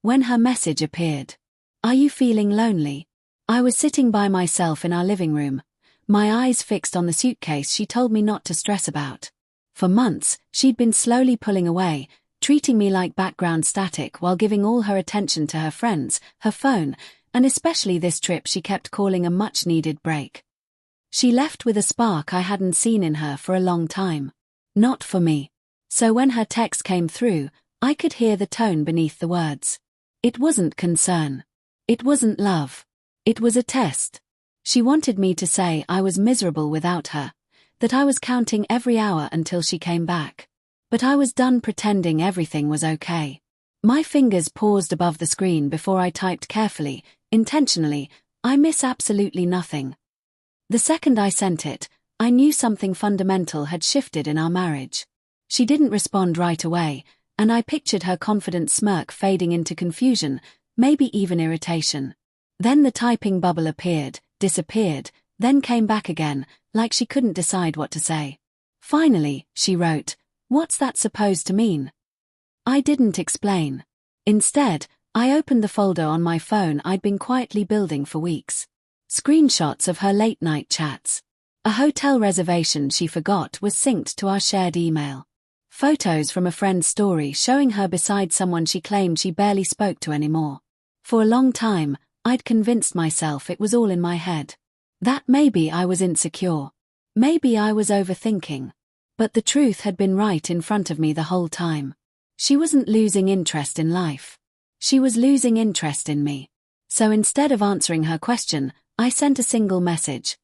when her message appeared. Are you feeling lonely? I was sitting by myself in our living room, my eyes fixed on the suitcase she told me not to stress about. For months, she'd been slowly pulling away, treating me like background static while giving all her attention to her friends, her phone, and especially this trip she kept calling a much-needed break. She left with a spark I hadn't seen in her for a long time. Not for me. So when her text came through, I could hear the tone beneath the words. It wasn't concern. It wasn't love. It was a test. She wanted me to say I was miserable without her, that I was counting every hour until she came back. But I was done pretending everything was okay. My fingers paused above the screen before I typed carefully, intentionally, I miss absolutely nothing. The second I sent it, I knew something fundamental had shifted in our marriage. She didn't respond right away, and I pictured her confident smirk fading into confusion, maybe even irritation. Then the typing bubble appeared, disappeared, then came back again, like she couldn't decide what to say. Finally, she wrote, "What's that supposed to mean?" I didn't explain. Instead, I opened the folder on my phone I'd been quietly building for weeks. Screenshots of her late-night chats. A hotel reservation she forgot was synced to our shared email. Photos from a friend's story showing her beside someone she claimed she barely spoke to anymore. For a long time, I'd convinced myself it was all in my head. That maybe I was insecure. Maybe I was overthinking. But the truth had been right in front of me the whole time. She wasn't losing interest in life. She was losing interest in me. So instead of answering her question, I sent a single message.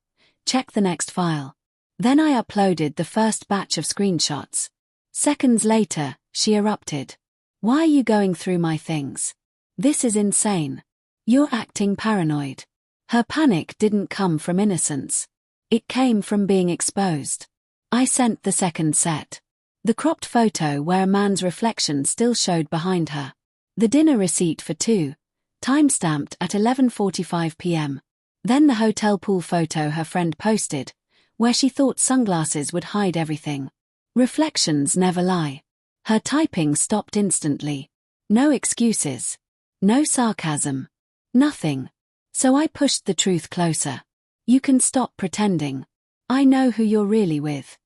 Check the next file. Then I uploaded the first batch of screenshots. Seconds later, she erupted. Why are you going through my things? This is insane. You're acting paranoid. Her panic didn't come from innocence. It came from being exposed. I sent the second set. The cropped photo where a man's reflection still showed behind her. The dinner receipt for two, timestamped at 11:45 p.m. Then the hotel pool photo her friend posted, where she thought sunglasses would hide everything. Reflections never lie. Her typing stopped instantly. No excuses. No sarcasm. Nothing. So I pushed the truth closer. You can stop pretending. I know who you're really with.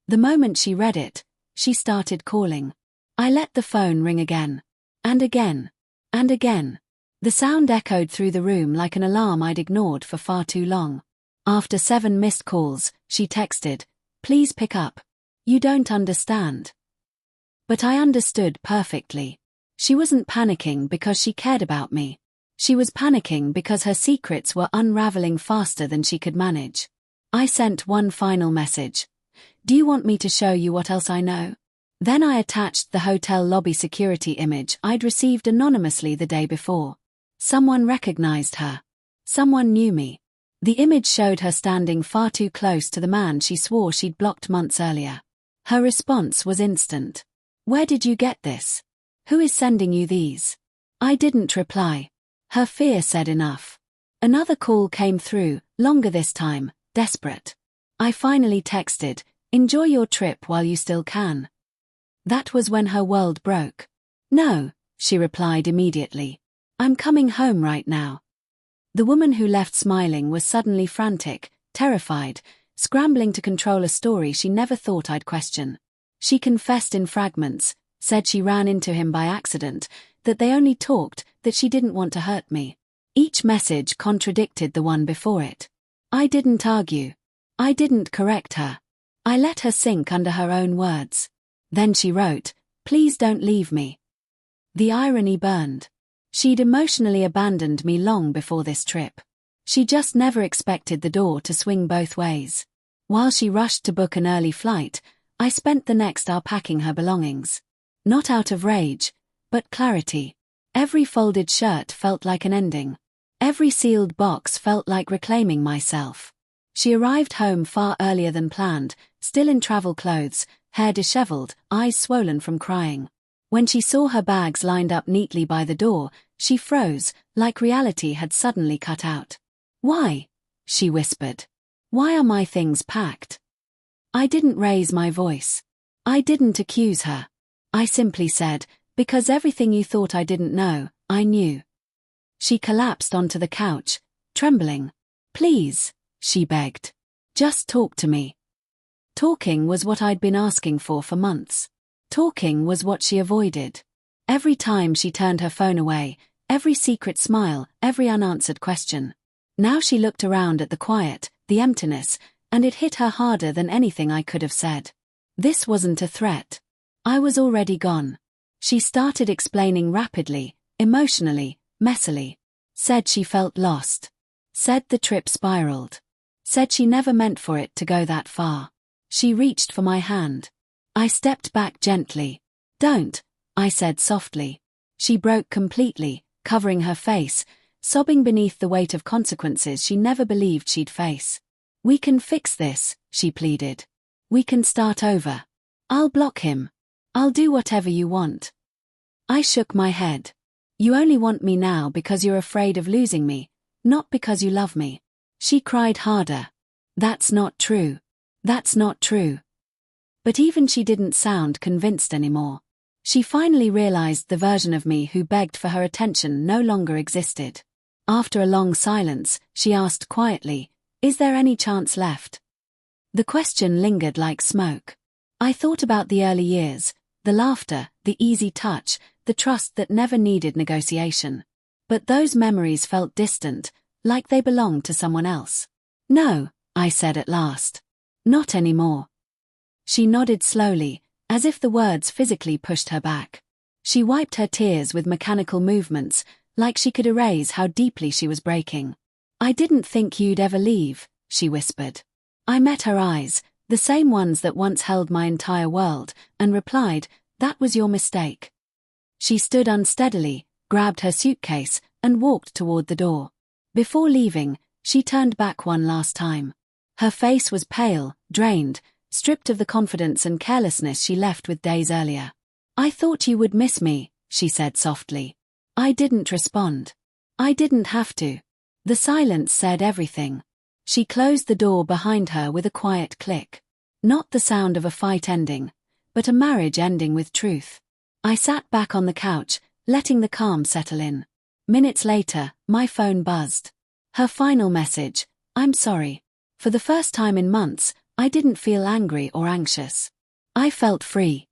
The moment she read it, she started calling. I let the phone ring again. And again. And again. The sound echoed through the room like an alarm I'd ignored for far too long. After 7 missed calls, she texted, "Please pick up. You don't understand." But I understood perfectly. She wasn't panicking because she cared about me. She was panicking because her secrets were unraveling faster than she could manage. I sent one final message. "Do you want me to show you what else I know?" Then I attached the hotel lobby security image I'd received anonymously the day before. Someone recognized her. Someone knew me. The image showed her standing far too close to the man she swore she'd blocked months earlier. Her response was instant. "Where did you get this? Who is sending you these?" I didn't reply. Her fear said enough. Another call came through, longer this time, desperate. I finally texted, "Enjoy your trip while you still can." That was when her world broke. "No," she replied immediately. "I'm coming home right now." The woman who left smiling was suddenly frantic, terrified, scrambling to control a story she never thought I'd question. She confessed in fragments, said she ran into him by accident, that they only talked, that she didn't want to hurt me. Each message contradicted the one before it. I didn't argue. I didn't correct her. I let her sink under her own words. Then she wrote, "Please don't leave me." The irony burned. She'd emotionally abandoned me long before this trip. She just never expected the door to swing both ways. While she rushed to book an early flight, I spent the next hour packing her belongings. Not out of rage, but clarity. Every folded shirt felt like an ending. Every sealed box felt like reclaiming myself. She arrived home far earlier than planned, still in travel clothes, hair disheveled, eyes swollen from crying. When she saw her bags lined up neatly by the door, she froze, like reality had suddenly cut out. "Why?" she whispered. "Why are my things packed?" I didn't raise my voice. I didn't accuse her. I simply said, "Because everything you thought I didn't know, I knew. She collapsed onto the couch, trembling. Please, she begged. Just talk to me. Talking was what I'd been asking for months. Talking was what she avoided. Every time she turned her phone away, every secret smile, every unanswered question. Now she looked around at the quiet, the emptiness, and it hit her harder than anything I could have said. This wasn't a threat. I was already gone. She started explaining rapidly, emotionally, messily. Said she felt lost. Said the trip spiraled. Said she never meant for it to go that far. She reached for my hand. I stepped back gently. Don't, I said softly. She broke completely, covering her face, sobbing beneath the weight of consequences she never believed she'd face. We can fix this, she pleaded. We can start over. I'll block him. I'll do whatever you want. I shook my head. You only want me now because you're afraid of losing me, not because you love me. She cried harder. That's not true. That's not true. But even she didn't sound convinced anymore. She finally realized the version of me who begged for her attention no longer existed. After a long silence, she asked quietly, "Is there any chance left?" The question lingered like smoke. I thought about the early years, the laughter, the easy touch, the trust that never needed negotiation. But those memories felt distant, like they belonged to someone else. No, I said at last. Not anymore. She nodded slowly, as if the words physically pushed her back. She wiped her tears with mechanical movements, like she could erase how deeply she was breaking. I didn't think you'd ever leave, she whispered. I met her eyes, the same ones that once held my entire world, and replied, that was your mistake. She stood unsteadily, grabbed her suitcase, and walked toward the door. Before leaving, she turned back one last time. Her face was pale, drained, stripped of the confidence and carelessness she left with days earlier. I thought you would miss me, she said softly. I didn't respond. I didn't have to. The silence said everything. She closed the door behind her with a quiet click. Not the sound of a fight ending, but a marriage ending with truth. I sat back on the couch, letting the calm settle in. Minutes later, my phone buzzed. Her final message, I'm sorry. For the first time in months, I didn't feel angry or anxious. I felt free.